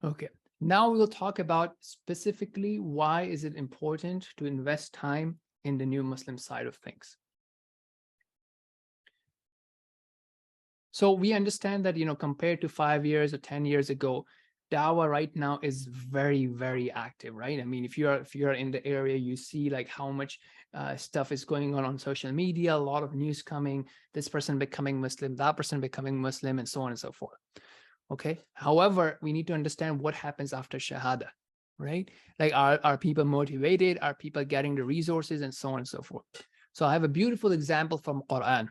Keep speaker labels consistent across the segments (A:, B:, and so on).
A: Okay, now we'll talk about specifically why is it important to invest time in the new Muslim side of things. So we understand that, compared to 5 years or 10 years ago, dawah right now is very, very active, right? I mean, if you're in the area, you see like how much stuff is going on social media, a lot of news coming, this person becoming Muslim, that person becoming Muslim, and so on and so forth. Okay. However, we need to understand what happens after Shahada, right? Like, are people motivated? Are people getting the resources, and so on and so forth? So I have a beautiful example from Quran.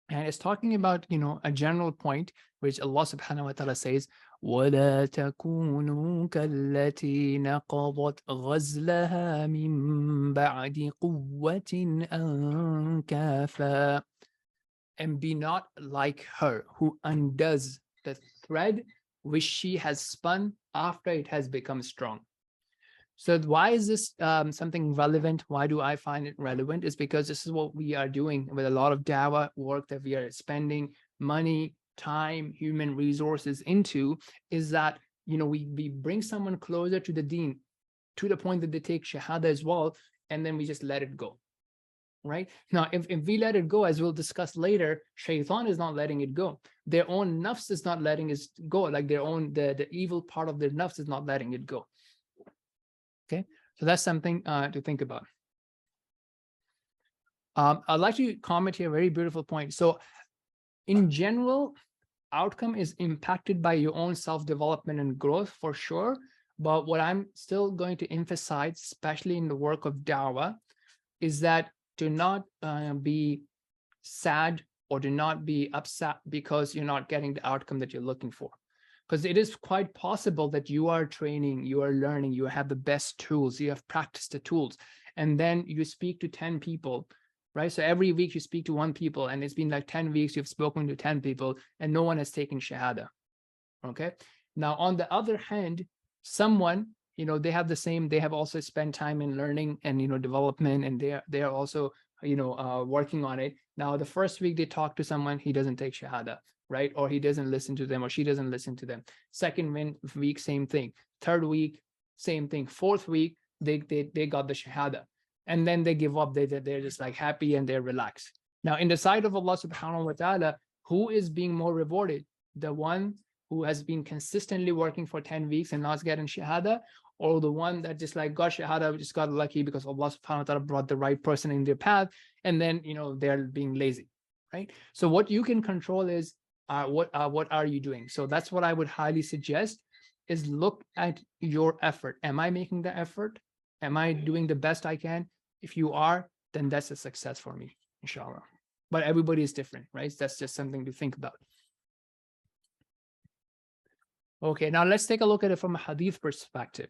A: And it's talking about, a general point, which Allah subhanahu wa ta'ala says, وَلَا تَكُونُوا كَالَّتِي نَقَضَتْ غَزْلَهَا مِن بَعْدِ قُوَّةٍ أَنْكَافًا. And be not like her who undoes the thread which she has spun after it has become strong. So why is this something relevant? Why do I find it relevant? Is because this is what we are doing with a lot of dawah work that we are spending money, time, human resources into, is that, we bring someone closer to the deen to the point that they take shahada as well, and then we just let it go. Right now, if we let it go, as we'll discuss later, shaitan is not letting it go. Their own nafs is not letting it go. Like their own, the evil part of their nafs is not letting it go. Okay, so that's something to think about. I'd like to comment here, a very beautiful point. So in general, outcome is impacted by your own self-development and growth for sure. But what I'm still going to emphasize, especially in the work of dawah, is that do not be sad or do not be upset because you're not getting the outcome that you're looking for. Because it is quite possible that you are training, you are learning, you have the best tools, you have practiced the tools, and then you speak to 10 people, right? So every week you speak to 1 people, and it's been like 10 weeks, you've spoken to 10 people, and no one has taken shahada, okay? Now, on the other hand, someone, they have the same, they have also spent time in learning and, development, and they are also, working on it. Now, the first week they talk to someone, he doesn't take shahada, right? Or he doesn't listen to them, or she doesn't listen to them. Second week, same thing. Third week, same thing. Fourth week, they got the shahada, and then they give up. They're just like happy and they're relaxed. Now, in the sight of Allah subhanahu wa ta'ala, who is being more rewarded? The one who has been consistently working for 10 weeks and not getting shahada, or the one that just like got shahada, just got lucky because Allah subhanahu wa ta'ala brought the right person in their path, and then, they're being lazy, right? So what you can control is, what are you doing? So that's what I would highly suggest, is look at your effort. Am I making the effort? Am I doing the best I can? If you are, then that's a success for me, inshallah. But everybody is different, right? That's just something to think about. Okay, now let's take a look at it from a hadith perspective.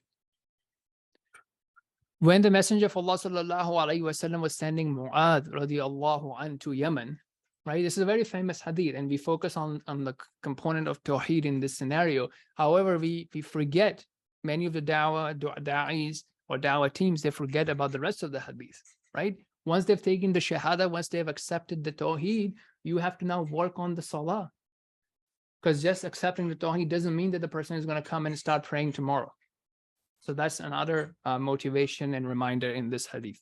A: When the Messenger of Allah sallallahu alaihi wasallam was sending Mu'adh radiallahu anhu to Yemen, right? This is a very famous hadith, and we focus on the component of tawheed in this scenario. However, we forget, many of the da'is or dawah teams, they forget about the rest of the hadith, right? Once they've taken the shahada, once they've accepted the tawheed, you have to now work on the salah. Because just accepting the tawheed doesn't mean that the person is going to come and start praying tomorrow. So that's another motivation and reminder in this hadith.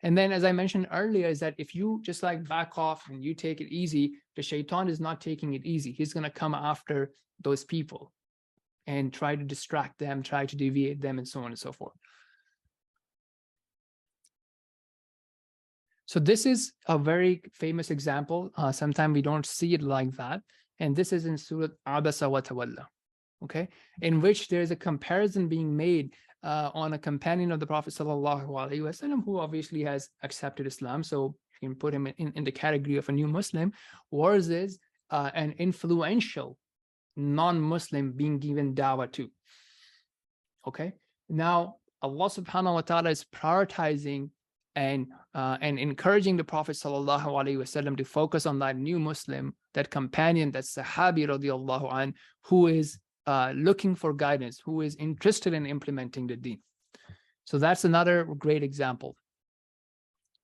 A: And then, as I mentioned earlier, is that if you just like back off and you take it easy, the shaitan is not taking it easy. He's going to come after those people and try to distract them, try to deviate them, and so on and so forth. So this is a very famous example. Sometimes we don't see it like that. And this is in Surah 𝗂𝘗 وَتَوَلَّى, okay, in which there's a comparison being made on a companion of the Prophet sallallahu alaihi wasallam, who obviously has accepted Islam. So you can put him in the category of a new Muslim, versus an influential non-Muslim being given dawah to. Okay, now Allah subhanahu wa ta'ala is prioritizing and encouraging the Prophet sallallahu alaihi wasallam to focus on that new Muslim, that companion, that Sahabi radiallahu anh, who is looking for guidance, who is interested in implementing the deen. So that's another great example.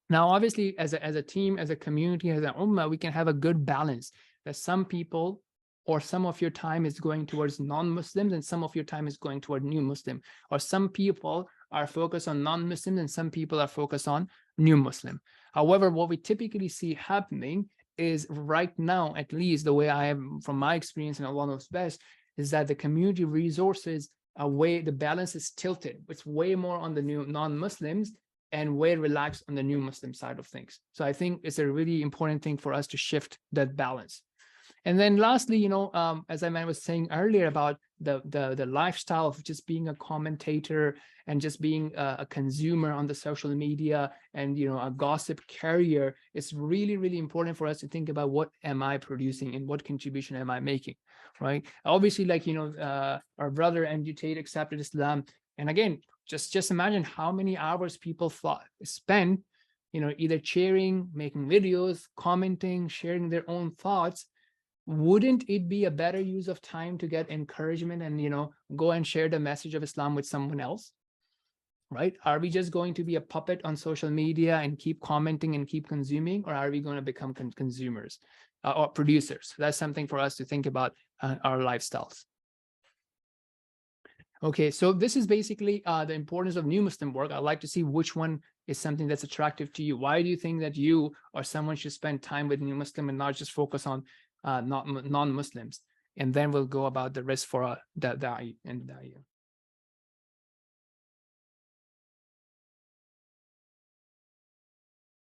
A: Now, obviously, as a team, as a community, as an ummah, we can have a good balance, that some people or some of your time is going towards non-Muslims and some of your time is going toward new Muslim, or some people are focused on non-Muslims and some people are focused on new Muslim. However, what we typically see happening is right now, at least the way I am from my experience in Allah knows best, is that the community resources are the balance is tilted. It's way more on the new non-Muslims and way relaxed on the new Muslim side of things. So I think it's a really important thing for us to shift that balance. And then lastly, as I was saying earlier about the lifestyle of just being a commentator and just being a consumer on the social media and, a gossip carrier, it's really, really important for us to think about what am I producing and what contribution am I making, right? Obviously, like, our brother Andrew Tate accepted Islam. And again, just imagine how many hours people spend, either cheering, making videos, commenting, sharing their own thoughts. Wouldn't it be a better use of time to get encouragement and, go and share the message of Islam with someone else, right? Are we just going to be a puppet on social media and keep commenting and keep consuming, or are we going to become consumers or producers? That's something for us to think about our lifestyles. Okay, so this is basically the importance of new Muslim work. I'd like to see which one is something that's attractive to you. Why do you think that you or someone should spend time with new Muslim and not just focus on non-Muslims? And then we'll go about the rest for the da'i and da'i.